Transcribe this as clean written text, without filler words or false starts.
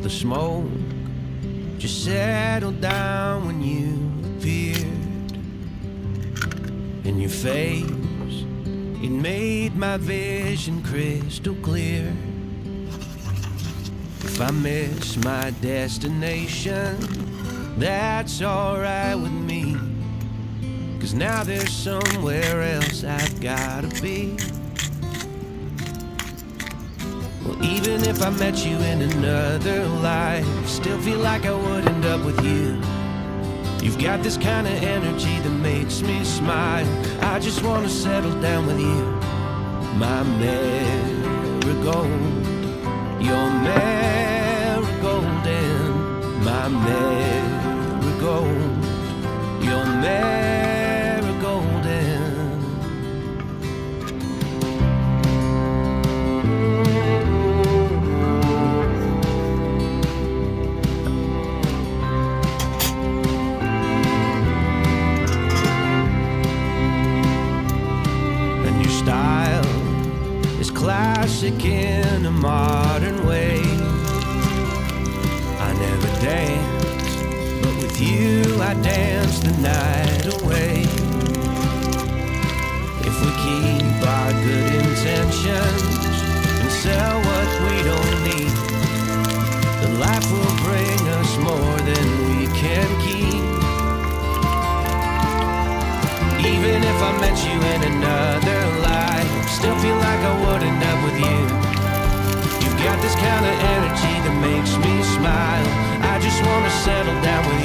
the smoke just settled down when you appeared. In your face, it made my vision crystal clear. If I miss my destination, that's alright with me, 'cause now there's somewhere else I've gotta be. Well, even if I met you in another life, still feel like I would end up with you. You've got this kind of energy that makes me smile. I just wanna settle down with you. My marigold, your marigold, and my marigold, your marigold, and style is classic in a modern way. I never dance, but with you I dance the night away. If we keep our good intentions and sell what we don't need, then life will bring us more than we can keep. Even if I met you in another life, still feel like I would end up with you. You've got this kind of energy that makes me smile. I just wanna settle down with